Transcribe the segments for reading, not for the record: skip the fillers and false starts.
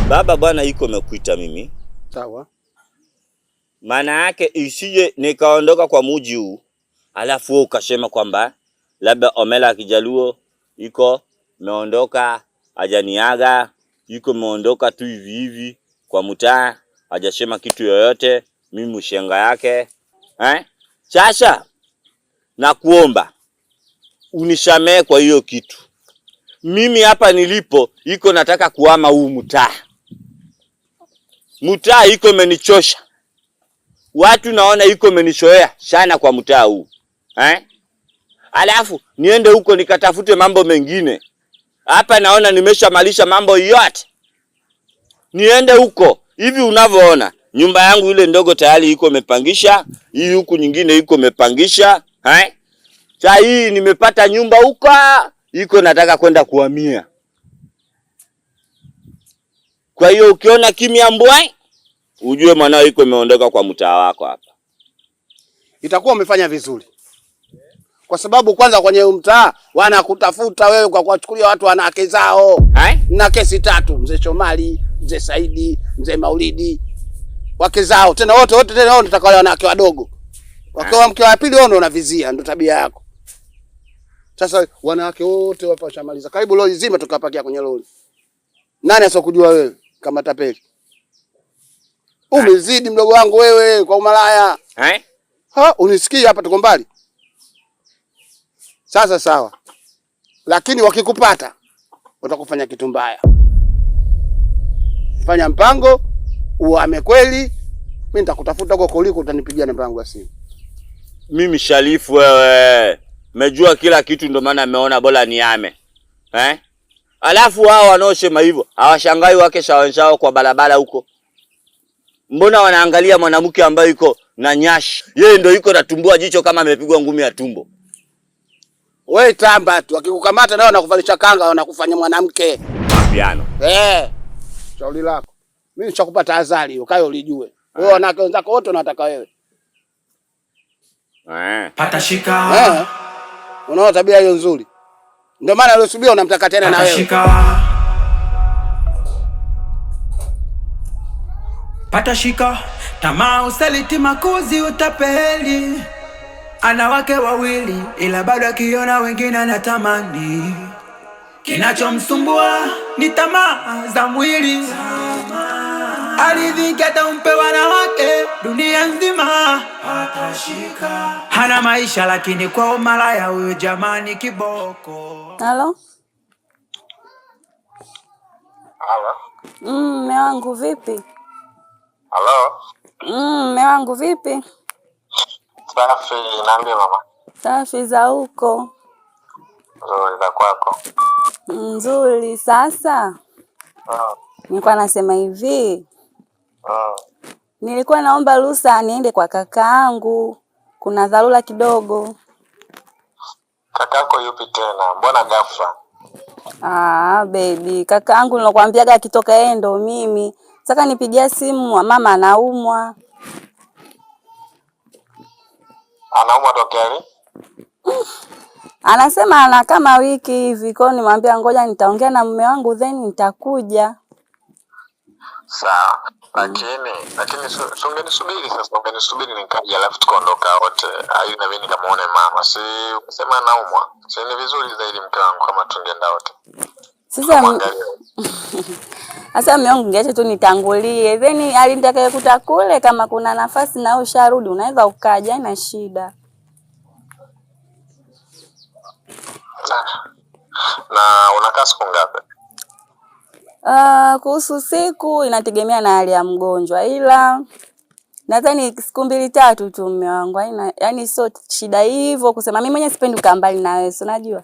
Baba bwana iko mekuita mimi. Sawa. Maana yake isije nikaondoka kwa muji huu alafu wewe ukasema kwamba labda Omela Kijaluo iko meondoka hajaniaga, iko meondoka tu hivi hivi kwa mtaa, hajasema kitu yoyote, mimi mshenga yake. Sasa nakuomba unishamee kwa hiyo kitu. Mimi hapa nilipo iko nataka kuhama huu mtaa. Mtaa iko menichosha. Watu naona iko menishoea sana kwa mtaa huu. Alafu niende huko nikatafute mambo mengine. Hapa naona nimeshamalisha mambo yote. Niende huko. Hivi unavyoona nyumba yangu ile ndogo tayari iko mepangisha, hii huku nyingine iko mepangisha, Sasa hii nimepata nyumba huko, iko nataka kwenda kuhamia. Kwa hiyo ukiona kimya mbwai, ujue mwanao iko imeondoka kwa mtaa wako hapa. Itakuwa umefanya vizuri. Kwa sababu kwanza kwenye mtaa wanakutafuta wewe kwa kuwachukulia watu wanawake zao. Na kesi 3, mzee Shomali, mzee Saidi, mzee Maulidi. Wake zao tena wote tena wao nataka wale wanawake wadogo. Wakiwa mke wa pili wao ndio unavizia, ndio tabia yako. Sasa wanawake wote wapo washamaliza. Karibu lori zima tukapakia kwenye lori. Nani asokujua wewe kama tapeli? Umezidi mdogo wangu wewe kwa umalaya. Unisikia hapa tuko mbali. Sasa sawa. Lakini wakikupata watakufanya kitu mbaya. Fanya mpango, uame kweli. Mimi nitakutafuta huko kuliko utanipigia namba yangu ya simu. Mimi Sharifu wewe. Mejua kila kitu ndio maana ameona bora niame. Alafu hao wanaosema hivyo, hawashangai wake shawenzao kwa barabara huko. Mbona wanaangalia mwanamke ambaye yuko na nyashi? Yeye ndio yuko natumbua jicho kama amepigwa ngumi ya tumbo. Wewe tamba tu, akikukamata nao wanakuvalisha kanga wanakufanya mwanamke. Mapiano. Shauri lako. Mimi nishakupa tahadhari, ukae ulijue. Wewe wanawake wenzako wote wanataka wewe. Pata shika. Unaona tabia hiyo nzuri. Ndio maana aliyosubia unamtaka tena na wewe. Pata shika. Tamaa, usaliti, makuzi, utapeli. Ana wake wawili ila bado akiona wengine anatamani. Kinachomsumbua ni tamaa za mwili. Alidhiki atampe wanawake dunia nzima. Patashika. Hana maisha lakini kwa umalaya huyo jamani kiboko. Halo? Halo? Mume wangu vipi? Halo? Mume wangu vipi? Safi, naambia mama. Safi za huko. Nzuri za kwako. Nzuri sasa. Nilikuwa nasema hivi. Nilikuwa naomba ruhusa niende kwa kakaangu. Kuna dharura kidogo. Kakako yupi tena? Mbona ghafla? Baby, kakaangu nilokuambiaga akitoka yeye ndo mimi. Sasa nipigia simu mama anaumwa. Anaumwa tokea lini? Anasema ana kama wiki hivi. Kwa hiyo nimwambia ngoja nitaongea na mume wangu then nitakuja. Sawa. Lakini ungenisubiri sasa, ungenisubiri nikaja alafu tukaondoka wote. Hayo na mimi nikamuone mama. Si ukisema anaumwa. Si ni vizuri zaidi mke wangu kama tungeenda wote. Sasa mume wangu ngeacha tu nitangulie. Then alinitaka kuta kule kama kuna nafasi na usharudi unaweza ukaja, haina shida. Na unakaa siku ngapi? Kuhusu siku inategemea na hali ya mgonjwa, ila nadhani siku 2-3 tu mume wangu. Yaani sio shida hivyo kusema mimi mwenyewe sipendi kukaa mbali na wewe, unajua?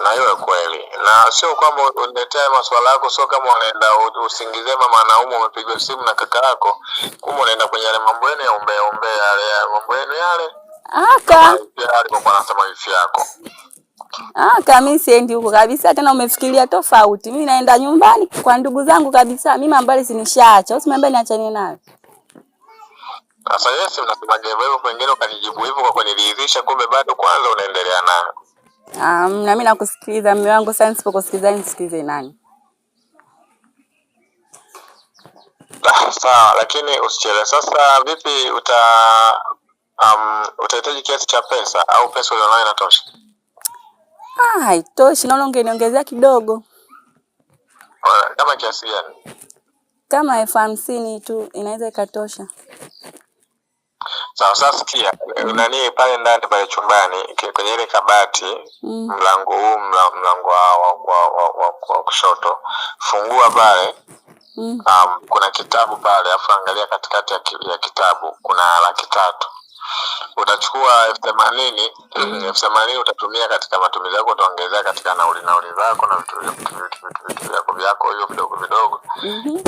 Na hiyo kweli. Na sio kwamba uniletea masuala yako, sio kama unaenda usingizie mama anaumwa umepigwa simu na kaka yako. Kumbe unaenda kwenye yale mambo yenu ya ombe yale mambo yenu yale. Alikuwa anasema wifi yako. Kama siendi huko kabisa tena, umefikiria tofauti. Mimi naenda nyumbani kwa ndugu zangu kabisa. Mimi ambali sinishaacha. Usimwambie niachane naye. Sasa Yesu mnasemaje hivyo kwingine ukanijibu hivyo kwa kuniridhisha, kumbe bado kwanza unaendelea nayo. Na mimi nakusikiliza mume wangu, sasa nisipokusikiliza nisikilize nani? Sawa, lakini usichelewe. Sasa vipi utahitaji kiasi cha pesa au pesa ulionayo inatosha? Haitoshi, naona ungeniongezea kidogo. Kama kiasi gani? Kama 50,000 tu inaweza ikatosha. Sawa, sasa sikia, nani pale ndani pale chumbani kwenye ile kabati, mlango huu mlango wa kushoto, fungua pale. Kuna kitabu pale, afu angalia katikati ya kitabu kuna 300,000. Utachukua 80,000, 80,000 utatumia katika matumizi yako, utaongezea katika nauli zako na vitu vyako hiyo vidogo vidogo.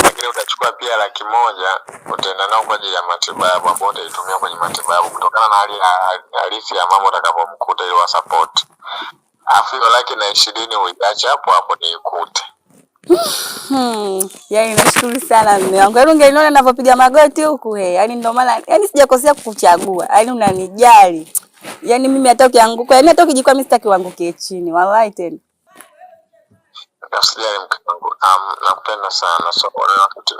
Lakini utachukua pia 100,000 utaenda nao kwa ajili ya matibabu, ambapo utaitumia kwenye matibabu kutokana na hali halisi ya mama utakapomkuta, ili wa support. Afu hiyo 120,000 uiache hapo niikute. Yaani nashukuru sana mume wangu. Yaani ungeniona ninavyopiga magoti huku yaani ndio maana yaani sijakosea kukuchagua. Yaani unanijali. Yaani mimi hata ukianguka, yaani hata ukijikwaa mimi sitaki uanguke chini. Wallahi tena. Usijali mke wangu. Nakupenda sana. So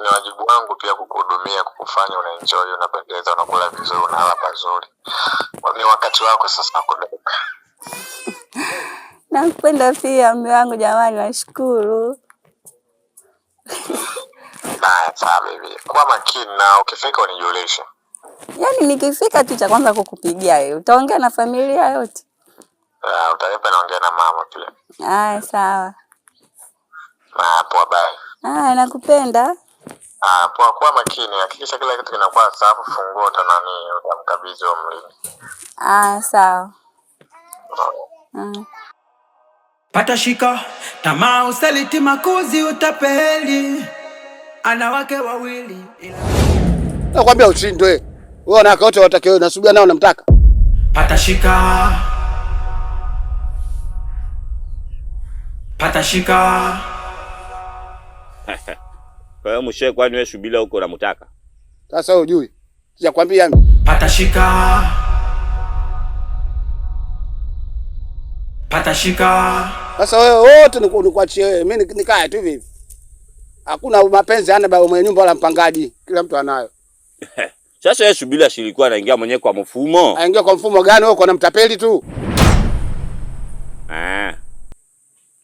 ni wajibu wangu pia kukuhudumia, kukufanya unaenjoy, unapendeza, unakula vizuri, unalala pazuri. Ni wakati wako sasa kuondoka. Nakupenda pia mume wangu jamani, nashukuru. Sawa baby. Kwa makini na ukifika unijulishe. Yaani nikifika tu cha kwanza kukupigia wewe. Utaongea na familia yote? Utanipa naongea na mama pia. Sawa. Poa bye. Nakupenda. Poa, kwa makini. Hakikisha kila kitu kinakuwa safi, funguo utamkabidhi wa mlinzi. Sawa. Pata shika, tamaa, usaliti, makuzi, utapeli. Anawake wawili. Nakwambia ushindwe. Wewe wanawake wote watake wewe, nasubia nao namtaka. Pata shika. Pata shika. Kwa hiyo mshe, kwani wewe Shubila huko unamtaka? Sasa wewe hujui. Sijakwambia mimi. Pata shika. Pata shika. Sasa wewe wote nikuachie wewe. Mimi nikae tu hivi. Hakuna mapenzi hana baba mwenye nyumba wala mpangaji. Kila mtu anayo. Sasa yeye Shubila shilikuwa anaingia mwenyewe kwa mfumo. Anaingia kwa mfumo gani? Wewe uko na mtapeli tu.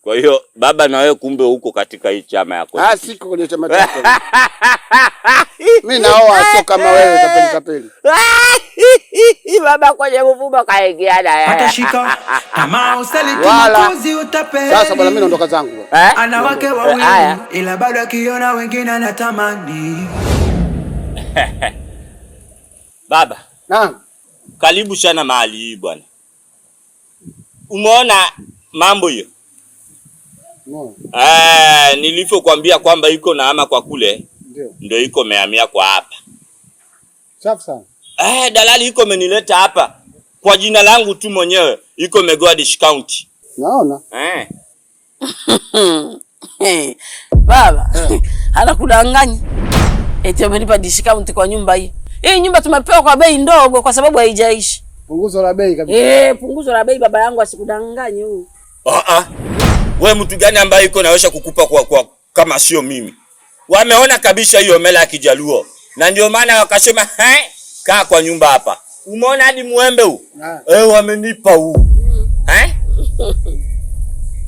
Kwa hiyo baba na wewe kumbe huko katika hii chama yako. Siko kwenye chama chako. Mimi naoa sio kama wewe tapeli. Baba kwenye mfumo kaingia na yeye. Pata shika. Tamaa, usaliti, makuzi, utapeli. Sasa bwana mimi naondoka zangu. Anawake wawili ila bado akiona wengine anatamani. Baba. Naam. Karibu sana mahali hii bwana. Umeona mambo hiyo? No. Nilivyokuambia kwamba iko na ama kwa kule, ndio iko mehamia kwa hapa. Safi sana. Dalali iko menileta hapa kwa jina langu tu mwenyewe, iko Megadish County. Naona. Baba, anakudanganya. Eti amenipa discount kwa nyumba hii. Hii nyumba tumepewa kwa bei ndogo kwa sababu haijaishi. Punguzo la bei kabisa. Punguzo la bei, baba yangu asikudanganye huyu. Wewe mtu gani ambaye iko naweza kukupa kwa kama sio mimi? Wameona kabisa hiyo mela ya Kijaluo. Na ndio maana wakasema, kaa kwa nyumba hapa. Umeona hadi muembe huu? Wamenipa huu.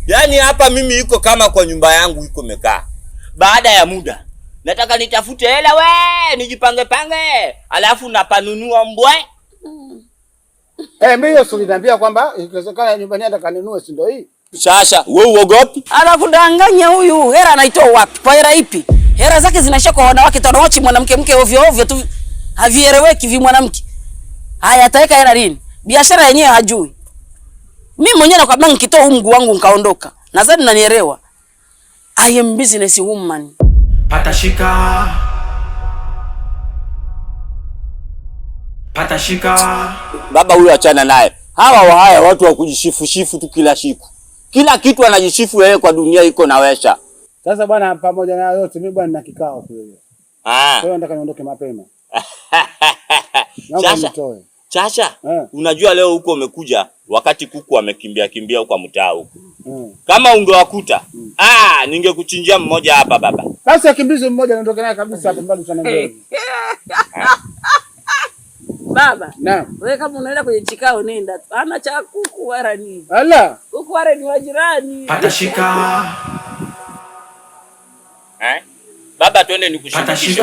Yaani hapa mimi iko kama kwa nyumba yangu iko mekaa. Baada ya muda nataka nitafute hela nijipange, alafu napanunua mbwe. Mimi hiyo uliniambia kwamba ikiwezekana nyumbani hata kanunue, si ndio hii? Sasa wewe uogopi? Anakudanganya huyu. Hela anaitoa wapi? Kwa hela ipi? Hela zake zinaisha kwa wanawake, tunaochi mwanamke ovyo tu. Havieleweki vi mwanamke. Haya, ataweka hela lini? Biashara yenyewe hajui. Mimi mwenyewe nakwambia nikitoa huu mguu wangu nikaondoka. Nadhani unanielewa. I am business woman. Pata shika. Pata shika. Baba huyu achana naye. Haya watu wa kujishifu tu kila siku. Kila kitu anajishifu yeye kwa dunia iko nawesha. Sasa bwana, pamoja na yote mimi bwana na kikao kule. Kwa hiyo nataka niondoke mapema. Chacha, unajua leo huko umekuja wakati kuku amekimbia huko mtaa huko. Kama ungewakuta ningekuchinjia mmoja hapa baba. Basi akimbize mmoja naondoka naye kabisa hapa mbali sana mbele. Baba. Naam. Wewe kama unaenda kwenye chikao nenda. Hana cha kuku wala nini. Ala. Kuku wala ni wajirani. Patashika. Baba twende nikushirikishe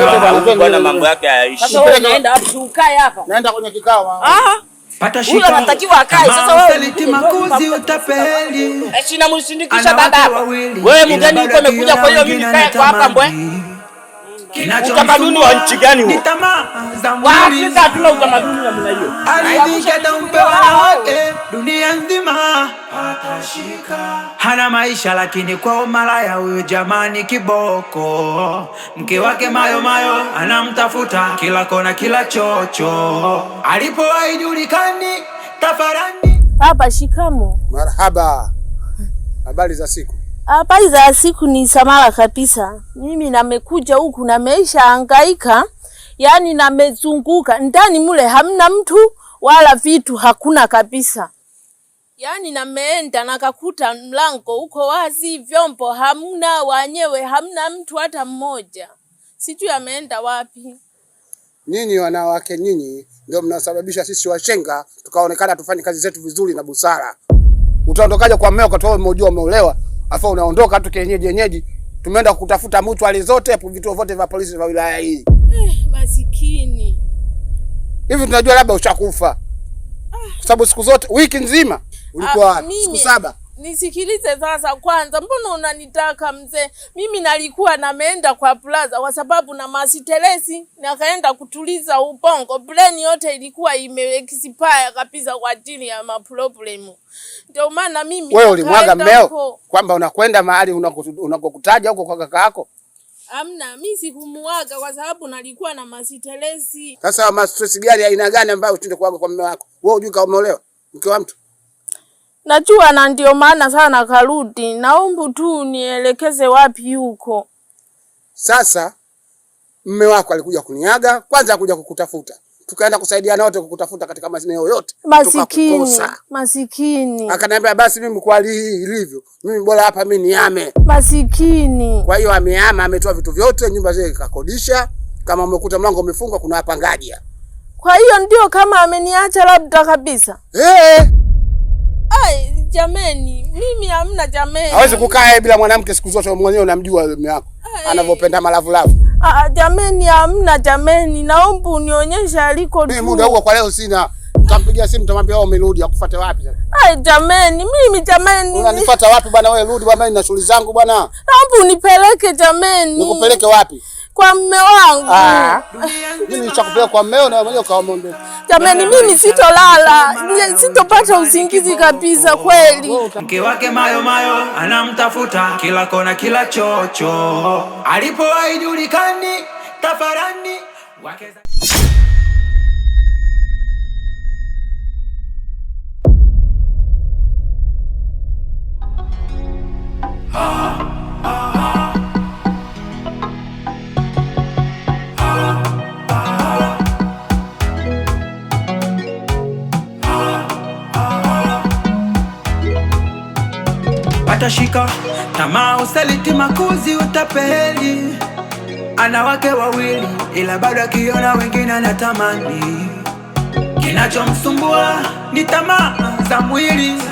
bwana mambo yake hayaishi. Sasa wewe unaenda hapo ukae hapa. Naenda kwenye kikao. Patashika. Ule anatakiwa akae. Sasa wewe usaliti makuzi utapeli. Sina msindikisha baba. Wewe mgeni uko umekuja kwa hiyo mimi kae kwa hapa mbwe. Utamaduni wa nchi gani huo? Waafrika hatuna utamaduni wa namna hiyo. Alidhika dampe wanawake dunia nzima. Patashika. Hana maisha lakini kwa umalaya huyo jamani kiboko. Mke wake mayo mayo anamtafuta kila kona kila chocho. Alipo haijulikani tafarani. Baba, shikamo. Marhaba. Habari za siku? Habari za siku ni samara kabisa. Mimi namekuja huku nameisha hangaika. Yaani namezunguka. Ndani mule hamna mtu wala vitu hakuna kabisa. Yaani nameenda nakakuta mlango uko wazi, vyombo hamna, wanyewe hamna mtu hata mmoja. Sijui ameenda wapi. Nyinyi wanawake nyinyi ndio mnasababisha sisi washenga tukaonekana tufanye kazi zetu vizuri na busara. Utaondokaje kwa mmeo kwa umejua umeolewa? Afa unaondoka tu kienyeji. Tumeenda kutafuta mtu alizote vituo vyote vya polisi vya wilaya hii. Masikini. Hivi tunajua labda ushakufa. Kwa sababu siku zote wiki nzima ulikuwa siku 7. Nisikilize sasa kwanza. Mbona unanitaka mzee? Mimi nalikuwa nameenda kwa plaza kwa sababu na masitelesi nakaenda kutuliza ubongo. Brain yote ilikuwa imeexpire kabisa kwa ajili ya maproblemu. Ndio maana mimi wewe ulimwaga mmeo kwamba unakwenda mahali unakokutaja huko kwa kaka yako? Amna, mimi sikumuaga kwa sababu nalikuwa na masitelesi. Sasa mastress gani aina gani ambayo utinde kuaga kwa mume wako? Wewe hujui kama umeolewa? Mke wa mtu? Najua na ndio maana sana karudi. Naomba tu nielekeze wapi huko. Sasa mume wako alikuja kuniaga, kwanza kuja kukutafuta. Tukaenda kusaidiana wote kukutafuta katika maeneo yote. Masikini. Akaniambia basi mimi kwa hali ilivyo, mimi bora hapa mimi niame. Masikini. Kwa hiyo amehama, ametoa vitu vyote, nyumba zake kakodisha. Kama umekuta mlango umefungwa kuna wapangaji. Kwa hiyo ndio kama ameniacha labda kabisa. Jameni, mimi hamna jameni. Hawezi kukaa bila mwanamke siku zote, mwenyewe unamjua mume wako. Anavyopenda malavulavu. Jameni, hamna jameni. Naomba unionyeshe aliko. Mimi muda huo kwa leo sina. Utampigia simu utamwambia wewe umerudi, akufuate wapi sasa? Jameni, mimi jameni. Unanifuata wapi bwana wewe? Rudi bwana, nina shughuli zangu bwana. Naomba unipeleke jameni. Nikupeleke wapi? Kwa mume wangu. Mimi nitakupeleka kwa mmeo na wewe ukaombe. Jameni, mimi sitolala. Sitopata usingizi kabisa kweli. Mke wake mayo mayo anamtafuta kila kona kila chocho. Alipo haijulikani tafarani wakeza. Patashika tamaa usaliti makuzi utapeli. Ana wake wawili ila bado akiona wengine anatamani. Kinachomsumbua ni tamaa za mwili.